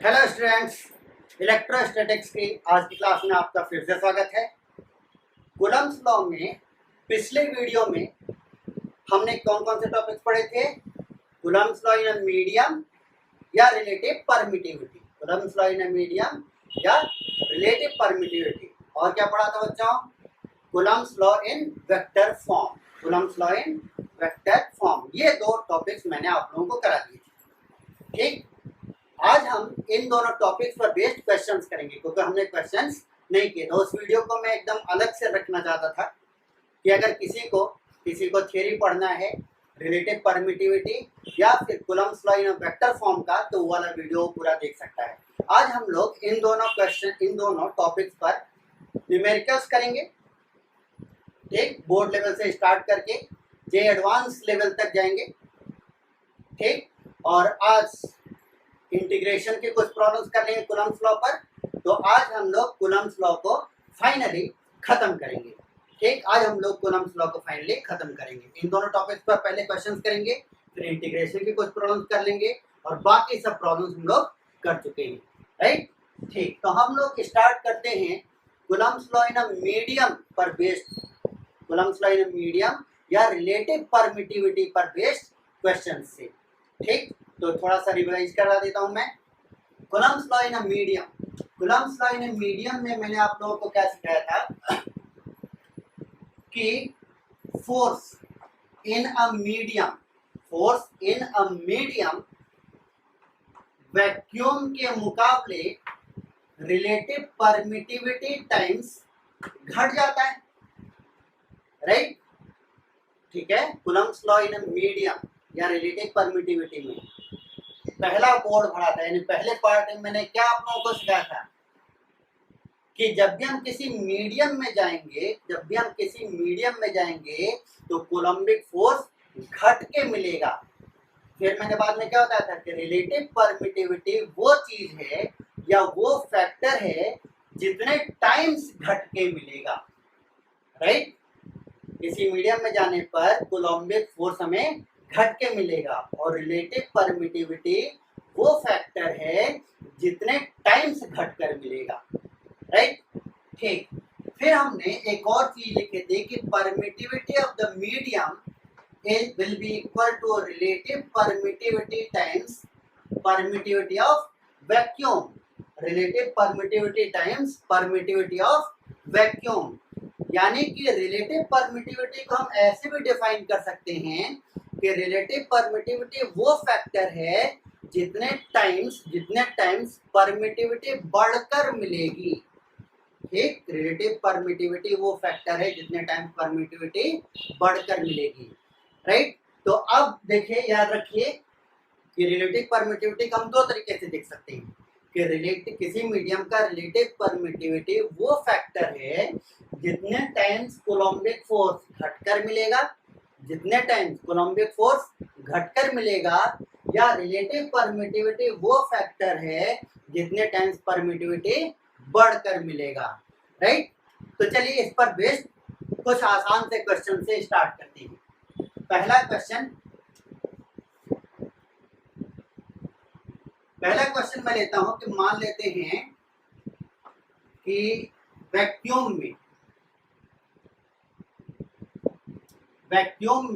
Hello students, electrostatics की आज की क्लास में आपका फिर से स्वागत है। कूलम्ब्स लॉ में पिछले वीडियो में हमने कौन कौन से टॉपिक्स पढ़े थे? Coulomb's law in a medium या relative permittivity. Coulomb's law in a medium या रिलेटिव परमिटिविटी। और क्या पढ़ा था बच्चों? Coulomb's law in vector form. Coulomb's law in vector form, ये दो टॉपिक्स मैंने आप लोगों को करा दिए थे। ठीक, आज हम इन दोनों टॉपिक्स पर बेस्ड क्वेश्चंस करेंगे, क्योंकि हमने क्वेश्चंस नहीं किए। तो उस वीडियो को मैं एकदम अलग से रखना चाहता था कि अगर किसी को थ्योरी पढ़ना है रिलेटिव परमिटिविटी या फिर Coulomb's law in vector form का, तो वो वाला वीडियो पूरा देख सकता है। आज हम लोग इन दोनों टॉपिक्स पर न्यूमेरिकल्स करेंगे। ठीक, बोर्ड लेवल से स्टार्ट करके जे एडवांस लेवल तक जाएंगे। ठीक, और आज इंटीग्रेशन के कुछ प्रॉब्लम्स कर लेंगे कूलम्ब्स लॉ पर। तो आज हम लोग कूलम्ब्स लॉ को फाइनली खत्म करेंगे। ठीक, आज हम लोग कूलम्ब्स लॉ को फाइनली खत्म करेंगे। इन दोनों टॉपिक्स पर पहले क्वेश्चंस करेंगे, फिर इंटीग्रेशन के कुछ प्रॉब्लम्स कर लेंगे और बाकी सब प्रॉब्लम्स हम लोग कर चुके हैं। राइट, ठीक, तो हम लोग स्टार्ट करते हैं Coulomb's law in a medium पर based, Coulomb's law in a medium या रिलेटिव परमिटिविटी पर बेस्ड क्वेश्चन से। ठीक, तो थोड़ा सा रिवाइज करा देता हूं मैं। Coulomb's law in a medium, Coulomb's law in a medium में मैंने आप लोगों को क्या सिखाया था कि force in a medium, force in a medium vacuum के मुकाबले रिलेटिव परमिटिविटी टाइम्स घट जाता है। राइट, ठीक है। Coulomb's law in a medium या रिलेटिव परमिटिविटी में पहला कोड पढ़ा था, यानी पहले पार्ट में मैंने क्या आप लोगों को सिखाया था कि जब भी हम किसी मीडियम में जाएंगे तो कूलम्बिक फोर्स घट के मिलेगा। फिर मैंने बाद में क्या बताया था कि रिलेटिव परमिटिविटी वो चीज है या वो फैक्टर है जितने टाइम्स घट के मिलेगा। राइट, किसी मीडियम में जाने पर कूलम्बिक फोर्स हमें घट के मिलेगा और रिलेटिव परमिटिविटी वो फैक्टर है जितने टाइम्स घट कर मिलेगा। राइट, ठीक। फिर हमने एक और चीज लिखी थी कि permittivity of the medium will be equal to relative permittivity times permittivity of vacuum, relative permittivity times permittivity of vacuum. यानी कि रिलेटिव परमिटिविटी को हम ऐसे भी डिफाइन कर सकते हैं कि रिलेटिव परमिटिविटी वो फैक्टर है जितने टाइम्स परमिटिविटी बढ़कर मिलेगी। ठीक, रिलेटिव परमिटिविटी वो फैक्टर है जितने टाइम्स परमिटिविटी बढ़कर मिलेगी। राइट, तो अब देखिए, याद रखिए कि रिलेटिव परमिटिविटी को हम दो तरीके से देख सकते हैं कि रिलेटिव किसी मीडियम का रिलेटिव परमिटिविटी वो फैक्टर है जितने टाइम्स कूलम्बिक फोर्स घटकर मिलेगा, जितने टाइम्स कूलम्बिक फोर्स घटकर मिलेगा, या रिलेटिव परमिटिविटी वो फैक्टर है जितने टाइम्स परमिटिविटी बढ़कर मिलेगा। राइट, तो चलिए इस पर बेस्ड कुछ आसान से क्वेश्चन से स्टार्ट करते हैं। पहला क्वेश्चन मैं लेता हूं कि मान लेते हैं कि वैक्यूम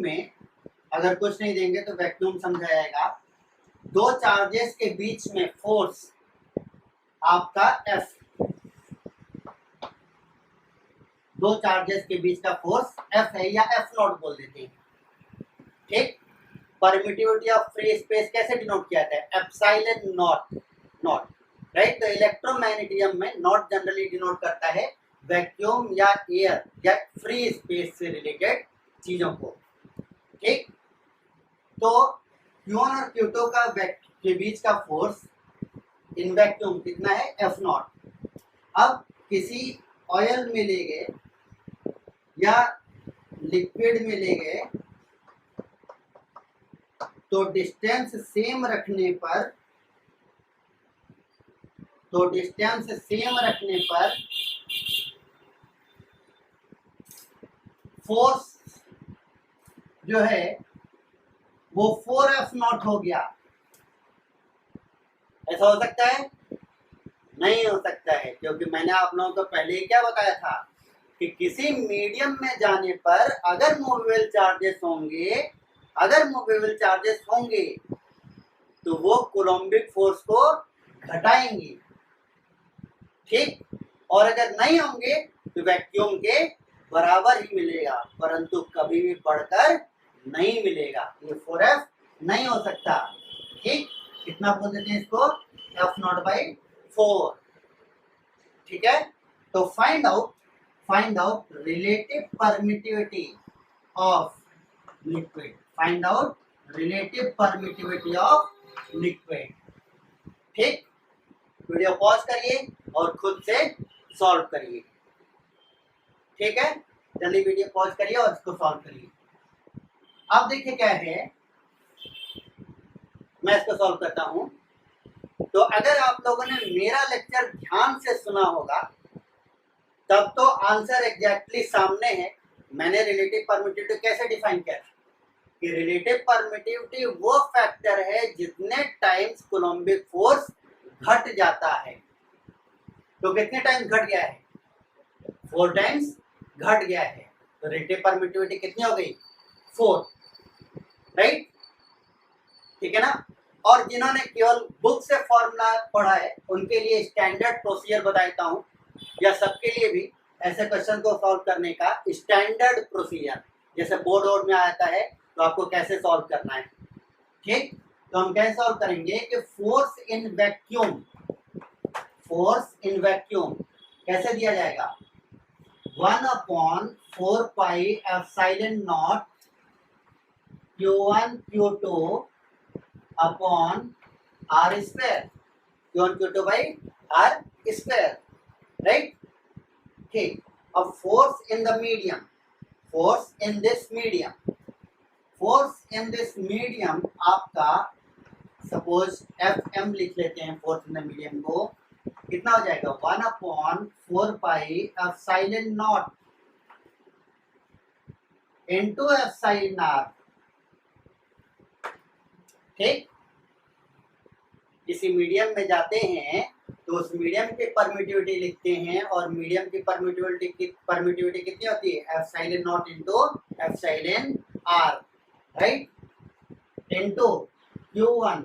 में अगर कुछ नहीं देंगे तो वैक्यूम समझा जाएगा। दो चार्जेस के बीच में फोर्स आपका F, दो चार्जेस के बीच का फोर्स F है या F0 बोल देते हैं। ठीक, परमिटिविटी ऑफ फ्री स्पेस कैसे डिनोट किया जाता है? Epsilon not. राइट, तो इलेक्ट्रोमैग्नेटिज्म में नॉट जनरली डिनोट करता है वैक्यूम या एयर या फ्री स्पेस से रिलेटेड चीजों को। ठीक, तो Q1 और Q2 के बीच का फोर्स इन वैक्यूम कितना है? F0। अब किसी ऑयल में ले गए या लिक्विड में ले गए तो डिस्टेंस सेम रखने पर फोर्स जो है वो 4F0 हो गया। ऐसा हो सकता है नहीं हो सकता है, क्योंकि मैंने आप लोगों को पहले ही क्या बताया था कि किसी मीडियम में जाने पर अगर मूवेबल चार्जेस होंगे तो वो कोलम्बिक फोर्स को घटाएंगे, ठीक। और अगर नहीं होंगे तो वैक्यूम के बराबर ही मिलेगा, परंतु कभी भी बढ़कर नहीं मिलेगा। ये 4F नहीं हो सकता, ठीक। कितना बोल देते हैं इसको, F0/4, ठीक है। तो find out relative permittivity of liquid, find out relative permittivity of liquid, ठीक। वीडियो पॉज करिए और खुद से सॉल्व करिए, ठीक है। जल्दी वीडियो पॉज करिए और इसको सॉल्व करिए। अब देखिए क्या है, मैं इसको सॉल्व करता हूं। तो अगर आप लोगों ने मेरा लेक्चर ध्यान से सुना होगा तब तो आंसर एग्जैक्टली सामने है। मैंने रिलेटिव परमिटिविटी कैसे डिफाइन किया कि रिलेटिव परमिटिविटी वो फैक्टर है जितने टाइम्स कोलम्बिक फोर्स घट जाता है। तो कितने टाइम्स घट गया है, 4 टाइम्स घट गया है। तो रिलेटिव परमिटिविटी कितनी हो गई, 4, राइट, ठीक है ना। और जिन्होंने केवल बुक से फॉर्मूला पढ़ा है उनके लिए स्टैंडर्ड प्रोसीजर बताता हूँ, या सबके लिए भी ऐसे क्वेश्चन को सॉल्व करने का स्टैंडर्ड प्रोसीजर, जैसे बोर्ड में आता है तो आपको कैसे सॉल्व करना है, ठीक। तो हम कैसे सॉल्व करेंगे कि फोर्स इन वैक्यूम कैसे दिया जाएगा, 1/4πε0 Q1 Q2 upon R square, Q1 Q2 by R square, right, ठीक। अब फोर्स इन दिस मीडियम आपका सपोज FM लिख लेते हैं, फोर्स इन द मीडियम को, कितना हो जाएगा 1/4πε0 इंटू एप्सिलॉन R, ठीक। किसी मीडियम में जाते हैं तो उस मीडियम की परमिटिविटी लिखते हैं, और मीडियम की परमिटिविटी कितनी होती है, epsilon into epsilon R, right, into Q1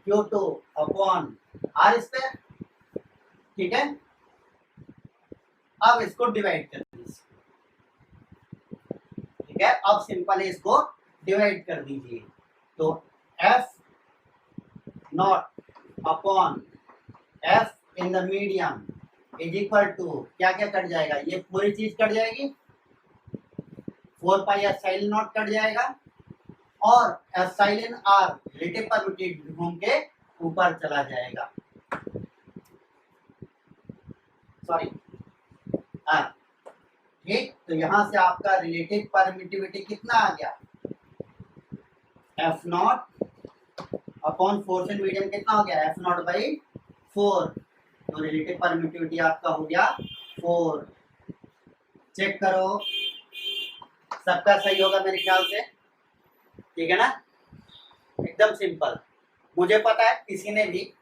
Q2 upon R square, ठीक है। अब इसको डिवाइड कर दीजिए, ठीक है। अब सिंपल है, इसको डिवाइड कर दीजिए। तो F0 upon F in the medium is equal to क्या क्या कट जाएगा, ये पूरी चीज कट जाएगी, 4πε0 कट जाएगा, और एप्सिलॉन R रिलेटिव परमिटिविटी घूम के ऊपर चला जाएगा, सॉरी R, ठीक। तो यहां से आपका रिलेटिव परमिटिविटी कितना आ गया, F0 upon force in medium कितना हो गया, F0/4। तो रिलेटिव परमिटिविटी आपका हो गया 4। चेक करो, सबका सही होगा मेरे ख्याल से, ठीक है ना, एकदम सिंपल। मुझे पता है किसी ने भी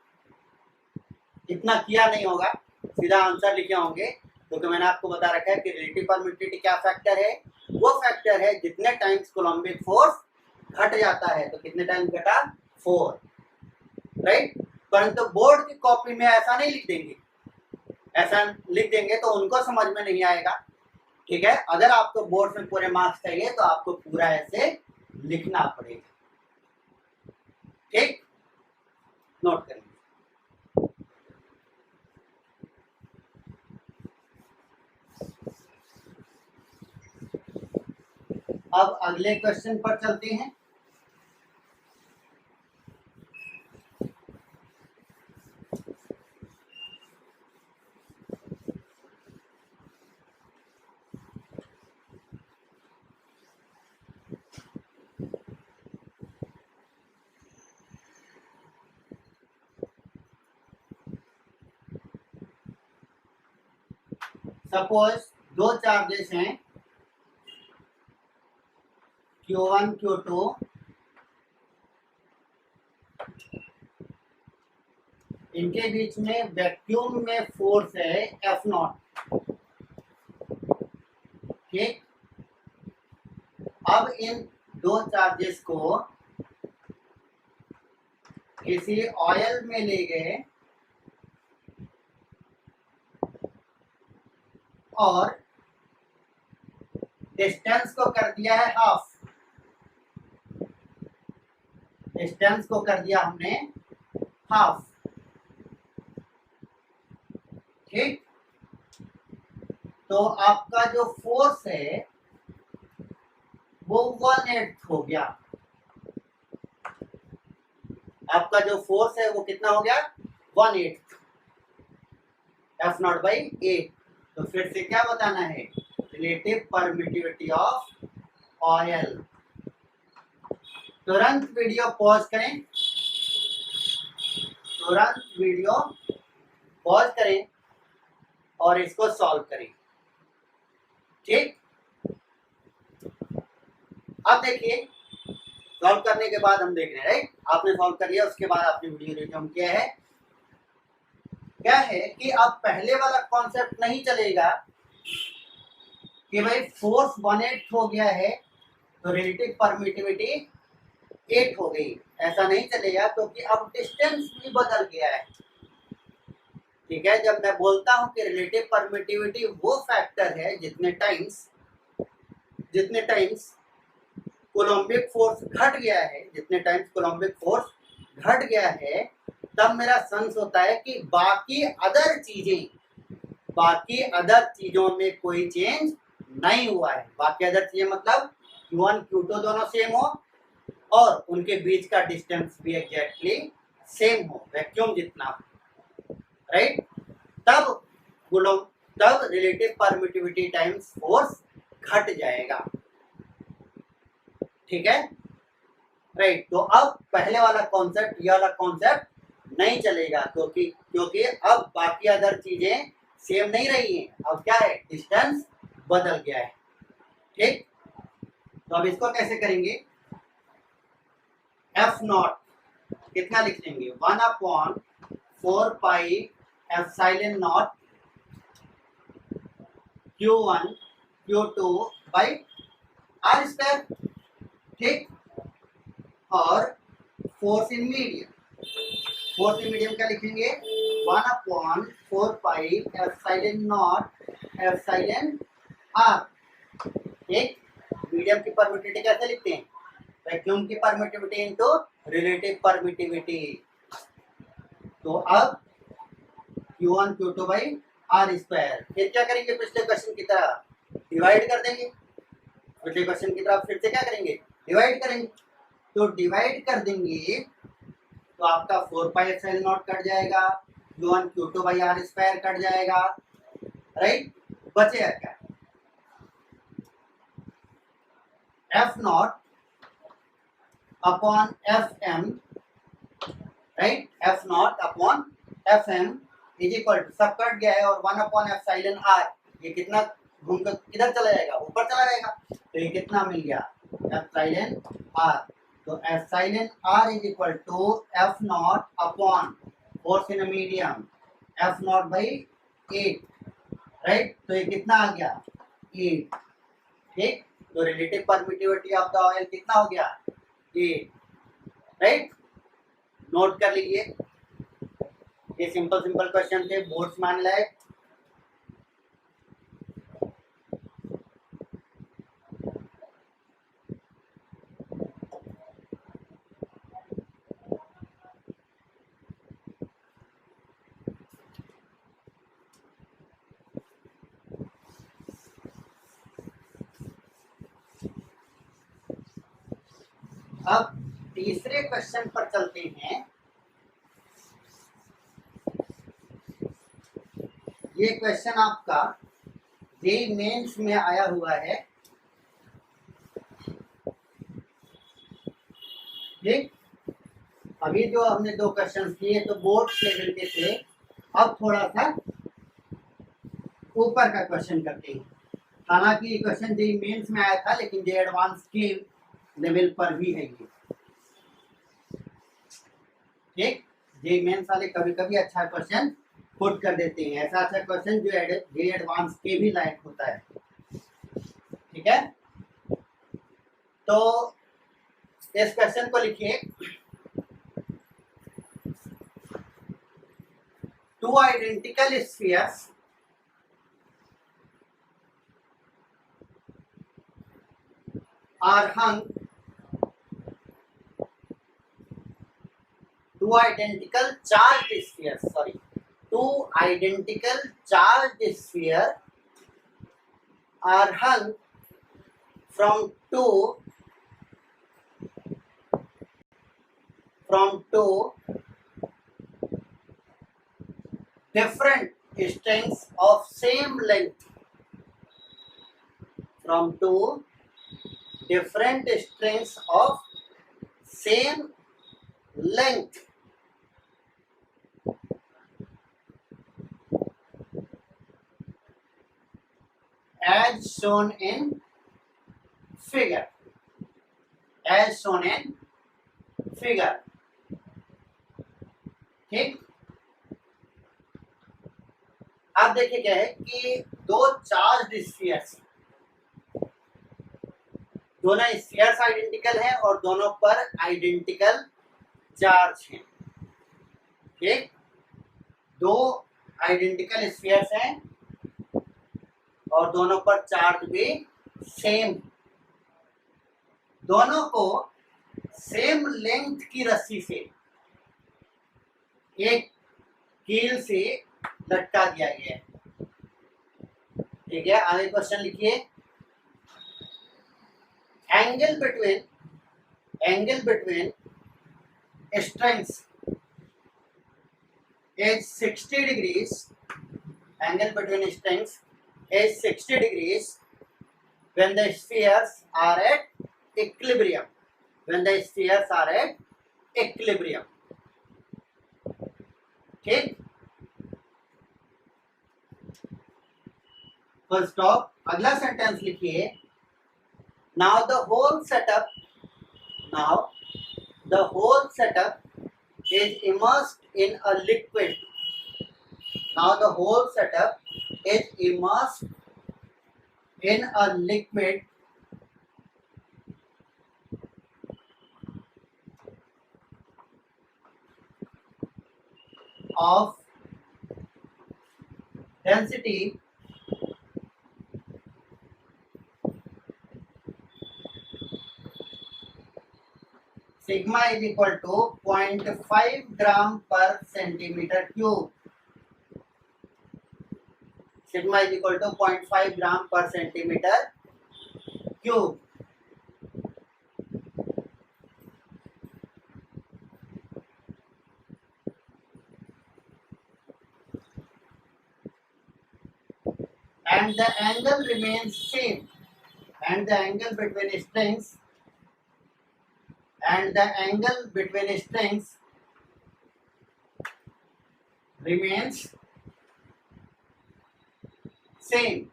इतना किया नहीं होगा, सीधा आंसर लिखे होंगे, क्योंकि मैंने आपको बता रखा है कि रिलेटिव परमिटिविटी क्या फैक्टर है, वो फैक्टर है जितने टाइम्स कोलम्बिक फोर्स घट जाता है। तो कितने टाइम्स घटा, 4, राइट। परंतु बोर्ड की कॉपी में ऐसा नहीं लिख देंगे, ऐसा लिख देंगे तो उनको समझ में नहीं आएगा, ठीक है। अगर आपको बोर्ड में पूरे मार्क्स चाहिए तो आपको पूरा ऐसे लिखना पड़ेगा, ठीक, नोट करेंगे। अब अगले क्वेश्चन पर चलते हैं। सपोज दो चार्जेस हैं Q1 Q2 इनके बीच में वैक्यूम में फोर्स है F0। ठीक, अब इन दो चार्जेस को किसी ऑयल में ले गए और डिस्टेंस को कर दिया है हाफ। डिस्टेंस को कर दिया हमने हाफ। ठीक, तो आपका जो फोर्स है वो 1/8 हो गया। आपका जो फोर्स है वो कितना हो गया? 1/8 F0/8। तो फिर से क्या बताना है? Relative permittivity of oil. तुरंत वीडियो पॉज करें, तुरंत वीडियो पॉज करें और इसको सॉल्व करें। ठीक, अब देखिए, सॉल्व करने के बाद हम देख रहे हैं, राइट? आपने सॉल्व कर लिया, उसके बाद आपने वीडियो रिज्यूम किया है। क्या है कि अब पहले वाला कॉन्सेप्ट नहीं चलेगा कि भाई फोर्स 1/8 हो गया है तो रिलेटिव परमिटिविटी 8 हो गई। ऐसा नहीं चलेगा क्योंकि अब डिस्टेंस भी बदल गया है। ठीक है, जब मैं बोलता हूं कि रिलेटिव परमिटिविटी वो फैक्टर है जितने टाइम्स कोलम्बिक फोर्स घट गया है, जितने टाइम्स कोलम्बिक फोर्स घट गया है, तब मेरा सेंस होता है कि बाकी अदर चीजों में कोई चेंज नहीं हुआ है। बाकी अदर चीजें मतलब Q1 Q2 दोनों सेम हो और उनके बीच का डिस्टेंस भी एग्जैक्टली सेम हो, वैक्यूम जितना हो, राइट? तब रिलेटिव परमिटिविटी टाइम्स फोर्स घट जाएगा। ठीक है, राइट? तो अब पहले वाला कॉन्सेप्ट, ये वाला कॉन्सेप्ट नहीं चलेगा क्योंकि अब बाकी अदर चीजें सेम नहीं रही हैं। अब क्या है? डिस्टेंस बदल गया है। ठीक, तो अब इसको कैसे करेंगे? F0 कितना लिख लेंगे? 1/4 pi epsilon not Q1 Q2 by R square. ठीक, और फोर्स इन मीडियम क्या लिखेंगे? 1/4 pi epsilon not epsilon R। ठीक, मीडियम की परमिटिविटी कैसे लिखते हैं? वैक्यूम की परमिटिविटी इनटू रिलेटिव परमिटिविटी। तो अब Q1 Q2 by R square. फिर क्या करेंगे? पिछले क्वेश्चन की तरह डिवाइड कर देंगे। पिछले क्वेश्चन की तरह फिर से क्या करेंगे? डिवाइड करेंगे। तो डिवाइड कर देंगे तो आपका 4 पाई एप्सिलॉन नॉट कट जाएगा, Q1 Q2 by R square cut जाएगा, राइट? बचेगा क्या? F0 upon Fm, right? F0 upon Fm is equal to, सब कट गया है, और 1/एप्सिलॉन R। ये कितना घूमकर किधर चला जाएगा? ऊपर चला जाएगा। तो ये कितना मिल गया? Epsilon R। तो epsilon R is equal to F0 upon force in medium F0/8, right? तो ये कितना आ गया? 8। ठीक, तो relative permittivity of the oil कितना हो गया? 8, राइट? नोट कर लीजिए, ये सिंपल क्वेश्चन थे, बोर्ड्स मान लाए। अब तीसरे क्वेश्चन पर चलते हैं। ये क्वेश्चन आपका जेईई मेंस में आया हुआ है। ठीक, अभी जो हमने 2 क्वेश्चन किए तो बोर्ड लेवल के थे, अब थोड़ा सा ऊपर का क्वेश्चन करते हैं। हालांकि ये क्वेश्चन जेईई मेंस में आया था, लेकिन जे एडवांस के लेवल पर भी है ये। ठीक, जे मेंस वाले कभी कभी अच्छा क्वेश्चन पुट कर देते हैं, ऐसा अच्छा क्वेश्चन जो जे एडवांस के भी लायक होता है। ठीक है, तो इस क्वेश्चन को लिखिए, two identical spheres are hung, two identical charged spheres, two identical charged spheres are hung from two different strings of same length, from two different strings of same length, as shown in figure, as shown in figure। ठीक, अब देखिए क्या है कि दो charge spheres, दोनों spheres identical हैं और दोनों पर आइडेंटिकल चार्ज हैं। ठीक, दो आइडेंटिकल स्फीयर्स हैं और दोनों पर चार्ज भी सेम, दोनों को सेम लेंथ की रस्सी से एक कील से लटका दिया गया है। ठीक है, आगे क्वेश्चन लिखिए, angle between strings is 60 degrees, angle between strings is 60 degrees when the spheres are at equilibrium, when the spheres are at equilibrium। ठीक, फुल स्टॉप। अगला सेंटेंस लिखिए, now the whole setup is immersed in a liquid, now the whole setup is immersed in a liquid of density sigma is equal to 0.5 gram per centimeter cube, sigma is equal to 0.5 gram per centimeter cube। and the angle remains same, and the angle between strings remains same।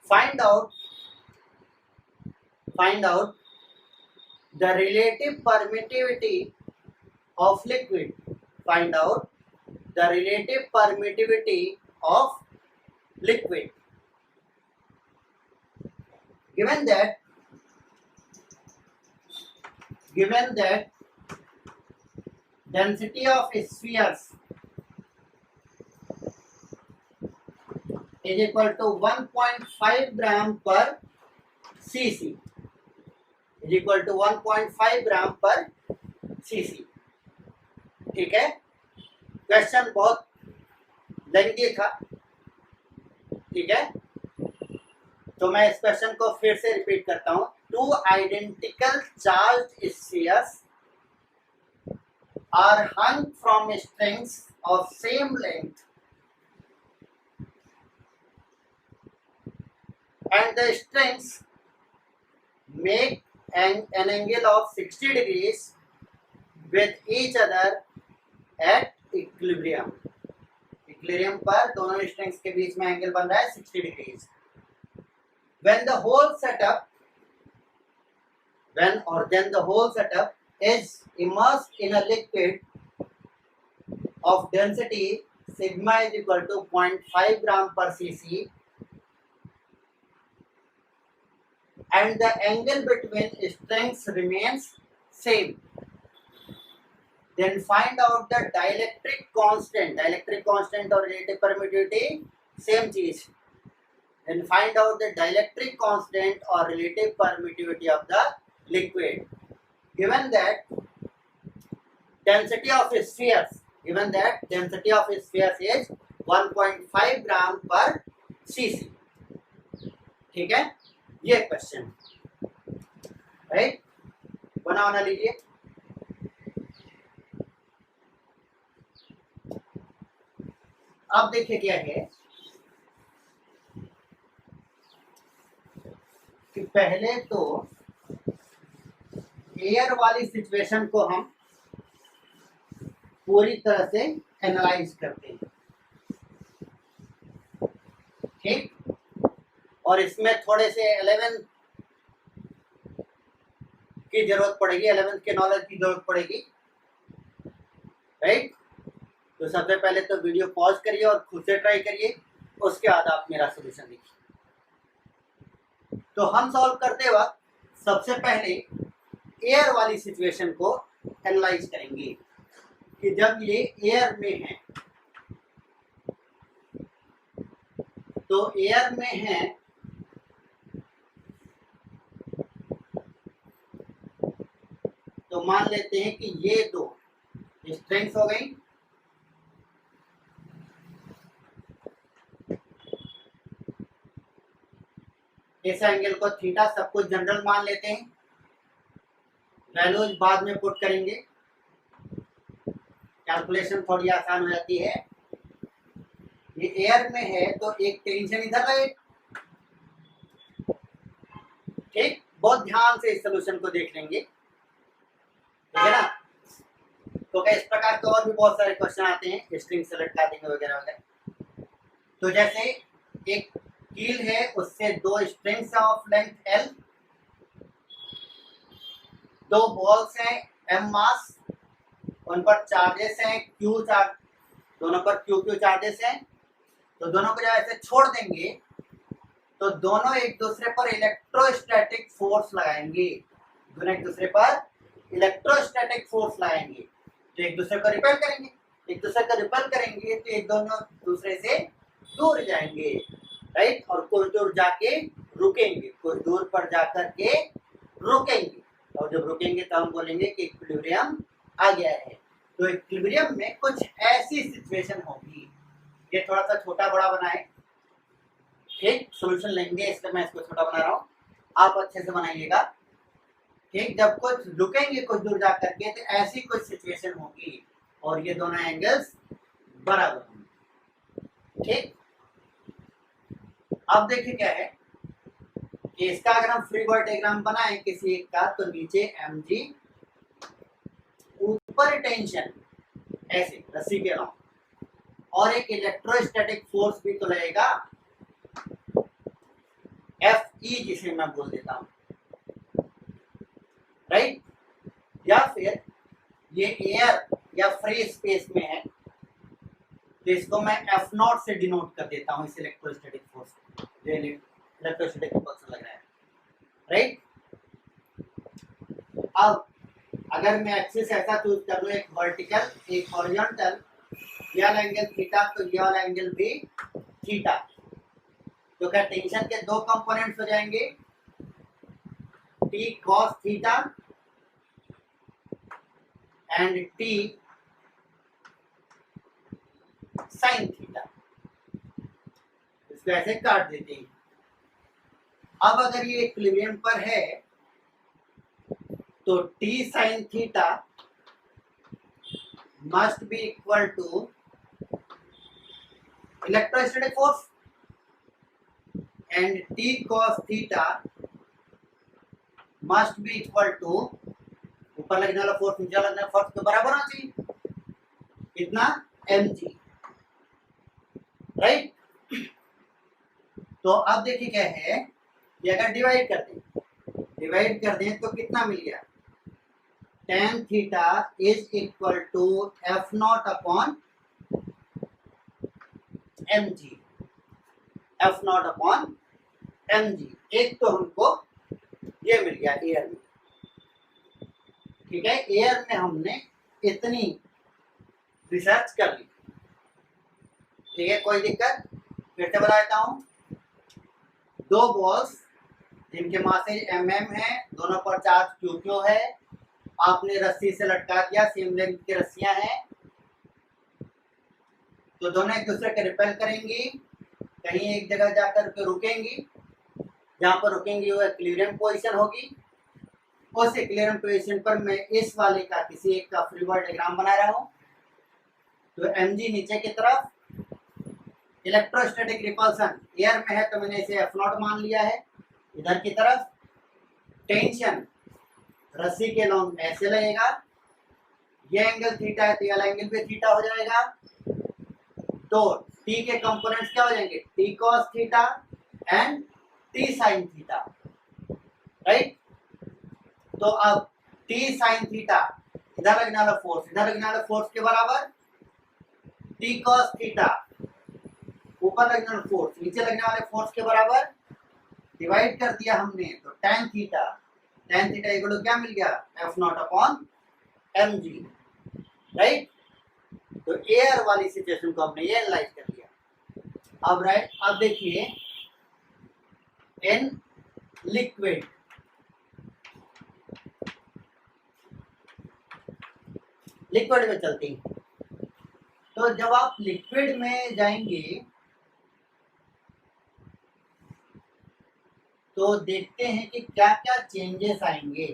Find out the relative permittivity of liquid, find out the relative permittivity of liquid, given that density of spheres is equal to 1.5 gram per cc, is equal to 1.5 gram per cc। ठीक है, question बहुत lengthy था। ठीक है, तो मैं इस question को फिर से रिपीट करता हूं, two identical charged spheres are hung from strings of same length and the strings make an angle of 60 degrees with each other at equilibrium, equilibrium पर दोनों स्ट्रिंग्स के बीच में एंगल बन रहा है 60 degrees. when the whole setup when or then the whole setup is immersed in a liquid of density sigma is equal to 0.5 gram per cc and the angle between strengths remains same. Then find out the dielectric constant or relative permittivity, same चीज. Then find out the dielectric constant or relative permittivity of the liquid. Given that density of spheres is 1.5 gram per cc. ठीक है, ये question right, बना लीजिए. अब देखिए क्या है कि पहले तो एयर वाली सिचुएशन को हम पूरी तरह से एनालाइज करते हैं. ठीक, और इसमें थोड़े से 11th की जरूरत पड़ेगी, 11th के नॉलेज की जरूरत पड़ेगी. राइट, तो सबसे पहले तो वीडियो पॉज करिए और खुद से ट्राई करिए, उसके बाद आप मेरा सोल्यूशन देखिए. तो हम सॉल्व करते वक्त सबसे पहले एयर वाली सिचुएशन को एनालाइज करेंगे कि जब ये एयर में है, तो एयर में है तो मान लेते हैं कि ये दो स्ट्रेंग्थ हो गई. इस एंगल को थीटा सब कुछ जनरल मान लेते हैं, वैल्यूज बाद में पुट करेंगे, कैलकुलेशन थोड़ी आसान हो जाती है. ये एयर में है तो एक टेंशन इधर रहे. ठीक, बहुत ध्यान से इस सोल्यूशन को देख लेंगे, ठीक है ना. तो इस प्रकार के और भी बहुत सारे क्वेश्चन आते हैं, स्ट्रिंग से लटका देंगे वगैरह वगैरह. तो जैसे एक कील है, उससे दो स्ट्रिंग्स ऑफ लेंथ L, दो बॉल्स हैं M मास, उन पर चार्जेस हैं Q चार्ज, दोनों पर Q चार्जेस हैं. तो दोनों को जब ऐसे छोड़ देंगे तो दोनों एक दूसरे पर इलेक्ट्रोस्टैटिक फोर्स लगाएंगे. दोनों एक दूसरे पर इलेक्ट्रोस्टैटिक फोर्स लगाएंगे तो एक दूसरे को रिपेल करेंगे. एक दूसरे को रिपेल करेंगे तो एक दोनों दूसरे से दूर जाएंगे. राइट, और कुछ दूर जाके रुकेंगे, कुछ दूर पर जाकर के रुकेंगे. और जब रुकेंगे तो हम बोलेंगे कि इक्विलिब्रियम आ गया है. तो इक्विलिब्रियम में कुछ ऐसी सिचुएशन होगी. ये थोड़ा सा छोटा बड़ा बनाए, ठीक, सॉल्यूशन लेंगे इसलिए मैं इसको छोटा बना रहा हूँ, आप अच्छे से बनाइएगा. ठीक, जब कुछ रुकेंगे कुछ दूर जाकर के तो ऐसी कुछ सिचुएशन होगी और ये दोनों एंगल्स बराबर होंगे. ठीक, अब देखिए क्या है कि इसका अगर हम फ्री बॉडी डायग्राम बनाएं किसी एक का, तो नीचे mg, ऊपर टेंशन ऐसे रस्सी के अलावा, और एक इलेक्ट्रोस्टैटिक फोर्स भी तो लगेगा Fe, जिसे मैं बोल देता हूं. राइट, या फिर ये एयर या फ्री स्पेस में है तो इसको मैं F0 से डिनोट कर देता हूं, इस इलेक्ट्रोस्टैटिक फोर्स को, जो इलेक्ट्रोस्टैटिक फोर्स लग रहा है. राइट, अब अगर मैं एक्सिस ऐसा चूज कर लूं, एक वर्टिकल एक हॉरिजॉन्टल, ये वाला एंगल थीटा तो ये वाला एंगल भी थीटा, तो क्या टेंशन के दो कंपोनेंट्स हो जाएंगे, T cos theta and T sin theta. इसको ऐसे काट देते हैं. अब अगर ये इक्विलिब्रियम पर है तो T sin theta must be equal to electrostatic force and T cos theta must be equal to, ऊपर लगने वाला फोर्स नीचे लगने वाला फोर्स तो बराबर होना चाहिए, कितना, mg. राइट, तो अब देखिए क्या है, ये अगर डिवाइड करते हैं, डिवाइड कर दें तो कितना मिल गया, tan theta is equal to F naught upon M G, F naught upon M G. एक तो हमको ये मिल गया एयर में, ठीक है। एयर में हमने इतनी रिसर्च कर ली, ठीक है, कोई दिक्कत। फिर से बता देता हूँ, दो बॉल्स जिनके मासेज mm है, दोनों पर चार्ज QQ है, आपने रस्सी से लटका दिया, सेम लेंथ की रस्सियां हैं, तो दोनों एक दूसरे के रिपेल करेंगी, कहीं एक जगह जाकर के रुकेंगी, जहां पर रुकेंगी वो इक्विलिब्रियम पोजीशन होगी। उस इक्विलिब्रियम पोजीशन पर मैं इस वाले का किसी एक का फ्री बॉडी डायग्राम बना रहा हूं। तो mg नीचे की तरफ, इलेक्ट्रोस्टैटिक रिपल्सन एयर में है तो मैंने इसे एफ नॉट मान लिया है। इधर की तरफ टेंशन रस्सी के लॉन्ग ऐसे लगेगा, ये एंगल थीटा है तो ये एंगल भी थीटा हो जाएगा। तो t के कंपोनेंट्स क्या हो जाएंगे, t cos theta and t sin theta, right. तो अब t sin थीटा इधर लगने वाला फोर्स, इधर लगने वाला फोर्स के बराबर, t cos थीटा ऊपर लगने वाला फोर्स नीचे लगने वाले फोर्स के बराबर, डिवाइड कर दिया हमने तो tan theta, tan theta equal to क्या मिल गया, F naught upon M G, right. तो एयर वाली सिचुएशन को हमने ये एनालाइज कर लिया। अब राइट, अब देखिए इन लिक्विड, लिक्विड में चलते हैं। तो जब आप लिक्विड में जाएंगे तो देखते हैं कि क्या क्या चेंजेस आएंगे।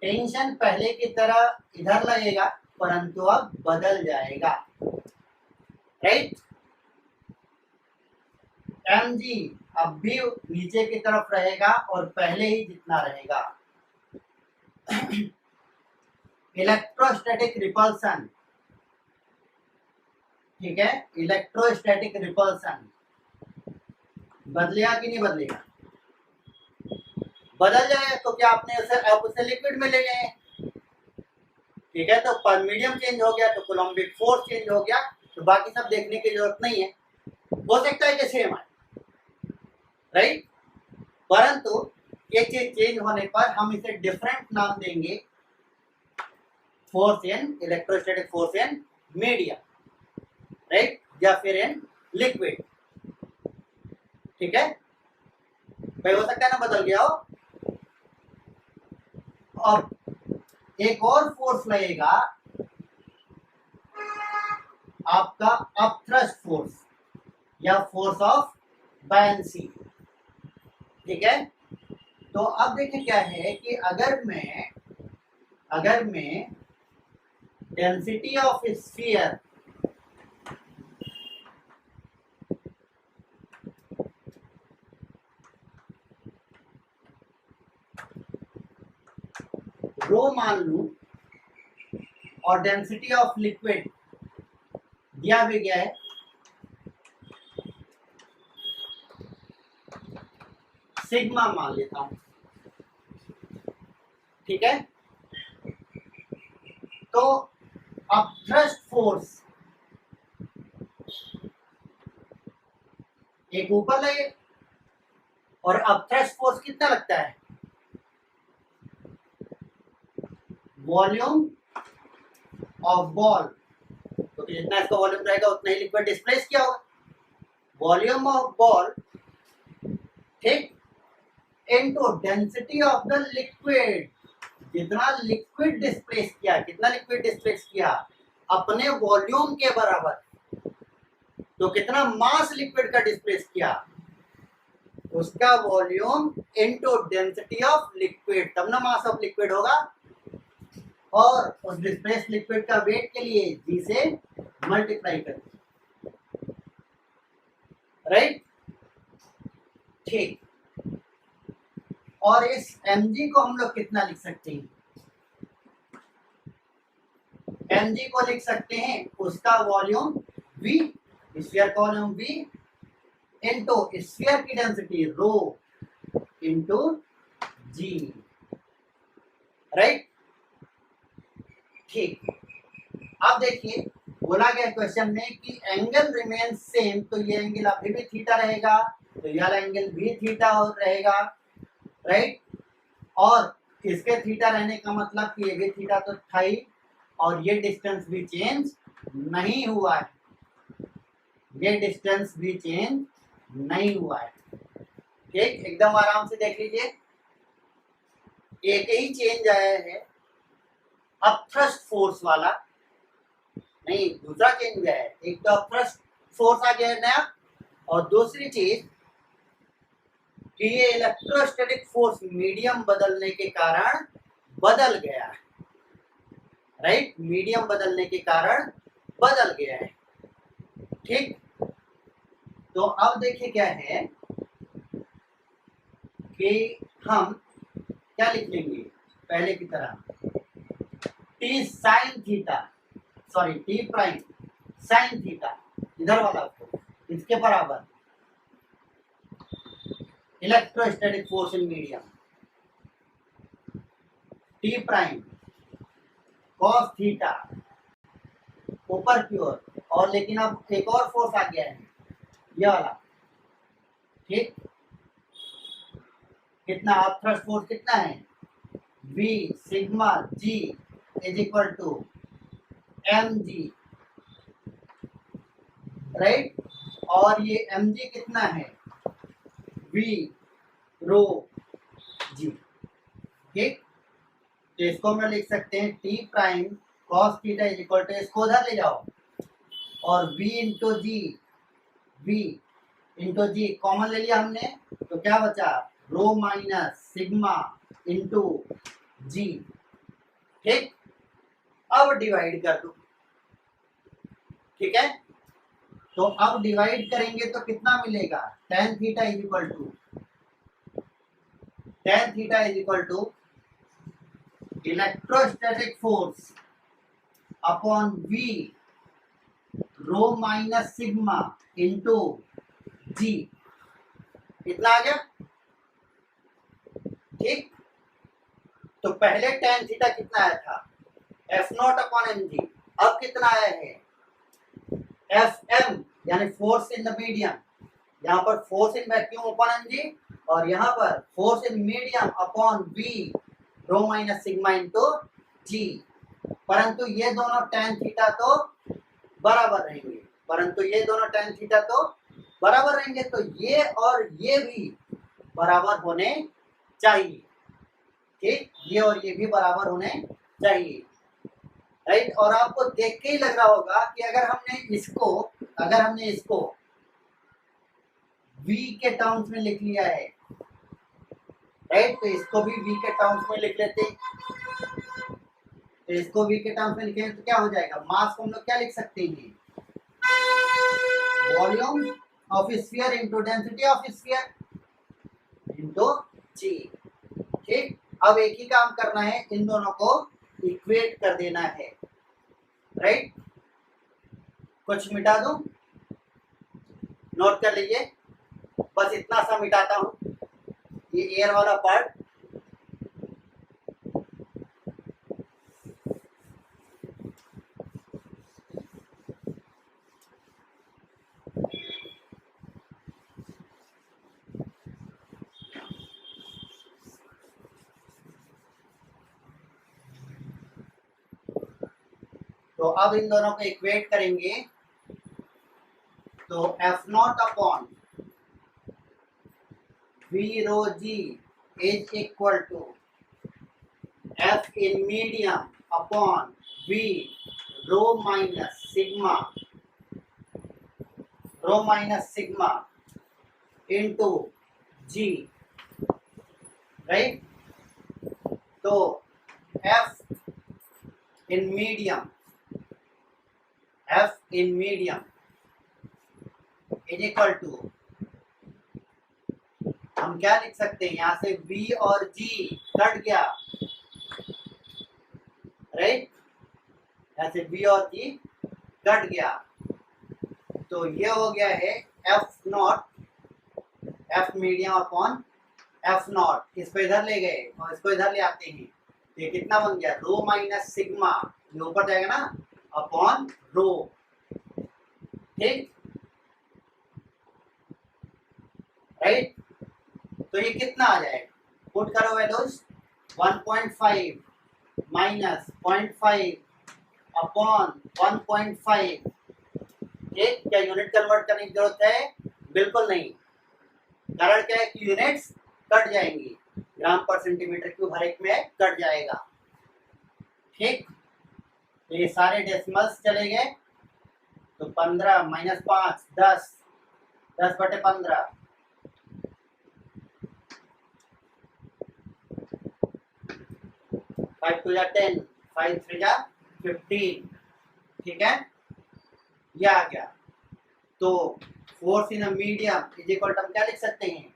टेंशन पहले की तरह इधर लगेगा परंतु अब बदल जाएगा, राइट। mg अब भी नीचे की तरफ रहेगा और पहले ही जितना रहेगा। इलेक्ट्रोस्टैटिक रिपल्सन, ठीक है, इलेक्ट्रोस्टैटिक रिपल्सन बदलेगा कि नहीं बदलेगा, बदल जाएगा। तो क्या आपने आप उसे लिक्विड में ले गए, ठीक है, तो पर मीडियम चेंज हो गया तो कोलम्बिक फोर्स चेंज हो गया, तो बाकी सब देखने की जरूरत नहीं है, हो सकता है कि सेम आए, राइट। परंतु ये चीज चेंज होने पर हम इसे डिफरेंट नाम देंगे, force in electrostatic force in medium, right, या फिर इन लिक्विड, ठीक है। भाई हो सकता है ना बदल गया हो। और एक और फोर्स लगेगा आपका अपथ्रस्ट फोर्स या फोर्स ऑफ बायंसी, ठीक है। तो अब देखिए क्या है कि अगर मैं डेंसिटी ऑफ स्फीयर रो मान लूं और डेंसिटी ऑफ लिक्विड दिया भी गया है सिग्मा मान लेता हूं, ठीक है। तो अपथ्रस्ट फोर्स एक ऊपर लगे और अपथ्रस्ट फोर्स कितना लगता है, वॉल्यूम ऑफ बॉल, तो जितना इसका वॉल्यूम रहेगा उतना ही लिक्विड डिस्प्लेस किया होगा, वॉल्यूम ऑफ बॉल, ठीक, into density of the liquid, जितना लिक्विड डिस्प्लेस किया, कितना लिक्विड डिस्प्लेस किया अपने वॉल्यूम के बराबर, तो कितना मास लिक्विड का डिस्प्लेस किया उसका volume into density of liquid, तब ना मास ऑफ लिक्विड होगा। और उस डिस्प्लेस लिक्विड का वेट के लिए जी से मल्टीप्लाई कर, राइट, ठीक। और इस mg को हम लोग कितना लिख सकते हैं, mg को लिख सकते हैं उसका वॉल्यूम v, स्फीयर का वॉल्यूम v इंटू स्फीयर की density rho into G, right. ठीक, अब देखिए बोला गया क्वेश्चन में कि एंगल रिमेन सेम, तो ये एंगल अभी भी थीटा रहेगा, तो यह एंगल भी थीटा रहेगा, राइट। और इसके थीटा रहने का मतलब कि ये भी थीटा तो था ही, और ये डिस्टेंस भी चेंज नहीं हुआ है, ये डिस्टेंस भी चेंज नहीं हुआ है। ठीक, एकदम आराम से देख लीजिए, एक ही चेंज आया है, अपथ्रस्ट फोर्स वाला नहीं, दूसरा चेंज गया है। एक तो अपथ्रस्ट फोर्स आ गया है नया, और दूसरी चीज कि ये इलेक्ट्रोस्टैटिक फोर्स मीडियम बदलने के कारण बदल गया है, राइट। मीडियम बदलने के कारण बदल गया है। ठीक, तो अब देखिए क्या है कि हम क्या लिख लेंगे पहले की तरह, T sine theta, sorry T prime sine theta, इधर वाला को इसके बराबर electrostatic force in medium T prime cos theta ऊपर की ओर, और लेकिन अब एक और फोर्स आ गया है ये वाला। ठीक, कितना अपथ्रस्ट फोर्स कितना है, V sigma G is equal to mg, right. और ये mg कितना है, V रो G। ठीक, तो इसको हम लिख सकते हैं T prime cos theta is equal to, इसको उधर ले जाओ, और V into G, V into G common ले लिया हमने, तो क्या बचा, rho minus sigma into G. ठीक, अब डिवाइड कर दो, ठीक है। तो अब डिवाइड करेंगे तो कितना मिलेगा, tan theta is equal to, tan theta is equal to electrostatic force upon V rho minus sigma into g, कितना आ गया। ठीक, तो पहले tan थीटा कितना आया था, F naught upon M g, अब कितना आया है, एफ एम यानी फोर्स इन द मीडियम, यहाँ पर force in vacuum upon M g, और यहाँ पर force in medium upon V rho minus sigma into g. परंतु ये दोनों tan थीटा तो बराबर रहेंगे, परंतु ये दोनों tan थीटा तो बराबर रहेंगे, तो ये और ये भी बराबर होने चाहिए। ठीक, ये और ये भी बराबर होने चाहिए, राइट। और आपको देख के ही लग रहा होगा कि अगर हमने इसको v के टर्म्स में लिख लिया है, राइट, तो इसको भी v के टर्म्स में लिख लेते हैं। तो इसको v के टर्म्स में लिखेंगे तो क्या हो जाएगा, मास को हम लोग क्या लिख सकते हैं, volume of sphere into density of sphere into g. ठीक, अब एक ही काम करना है, इन दोनों को इक्वेट कर देना है, राइट। कुछ मिटा दूं, नोट कर लीजिए, बस इतना सा मिटाता हूं, ये एयर वाला पार्ट, तो अब इन दोनों को इक्वेट करेंगे, तो F naught upon V rho G is equal to F in medium upon V rho minus sigma into G, right. तो F in medium is equal to, हम क्या लिख सकते हैं, यहां से V और G कट गया, राइट, यहां से V और G कट गया, तो ये हो गया है F not F medium upon F not, इसको इधर ले गए और इसको इधर ले आते हैं, ये कितना बन गया, रो माइनस सिग्मा, ये ऊपर जाएगा ना, अपॉन रो। ठीक, राइट, तो ये कितना आ जाएगा, पुट करो वैल्यूज, 1.5 माइनस 0.5 अपॉन 1.5। ठीक, क्या यूनिट कन्वर्ट करने की जरूरत है, बिल्कुल नहीं, कारण क्या है कि यूनिट्स कट जाएंगी, ग्राम पर सेंटीमीटर क्यूब हर एक में कट जाएगा। ठीक, तो ये सारे डेसिमल्स चले गए, तो 15 माइनस 5 10, 10/15, 5 2 10, 5 3 15। ठीक है, ये आ गया। तो force in a medium is equal to हम क्या लिख सकते हैं,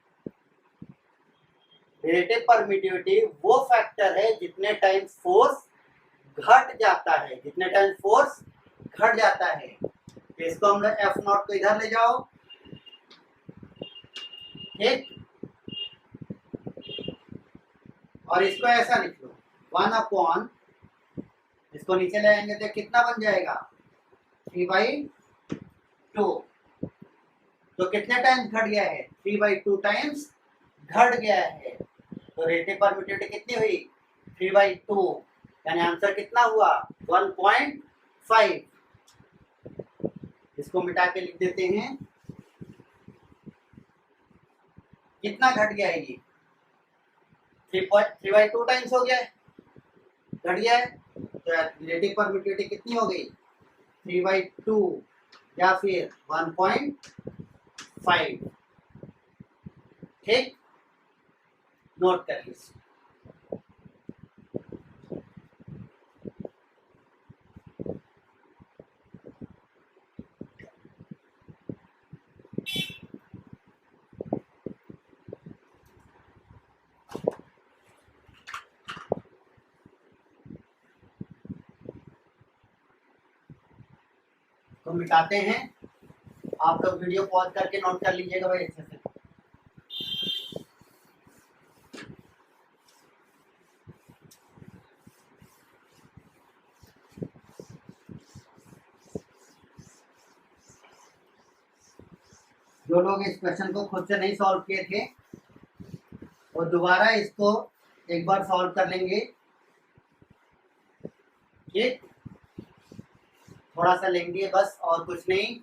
रिलेटिव परमिटिविटी वो फैक्टर है जितने टाइम फोर्स घट जाता है, जितने टाइम फोर्स घट जाता है। तो इसको हम लोग एफ नॉट को इधर ले जाओ। ठीक, और इसको ऐसा लिख लो, 1 अपॉन, इसको नीचे ले आएंगे तो कितना बन जाएगा, 3/2। तो कितने टाइम्स घट गया है, 3/2 टाइम्स घट गया है। तो रिलेटिव परमिटिविटी कितनी हुई, 3/2, यानी आंसर कितना हुआ, 1.5। इसको मिटा के लिख देते हैं, कितना घट गया है ये, 3/2 टाइम्स हो गया है, घट गया है। तो रिलेटिव परमिटिविटी कितनी हो गई, 3/2 या फिर 1.5। ठीक, नोट कर लीजिए। तो मिटाते हैं, आप लोग वीडियो पॉज करके नोट कर लीजिएगा भाई अच्छे से। जो लोग इस क्वेश्चन को खुद से नहीं सॉल्व किए थे वो दोबारा इसको एक बार सॉल्व कर लेंगे। ठीक, थोड़ा सा लेंगे बस और कुछ नहीं।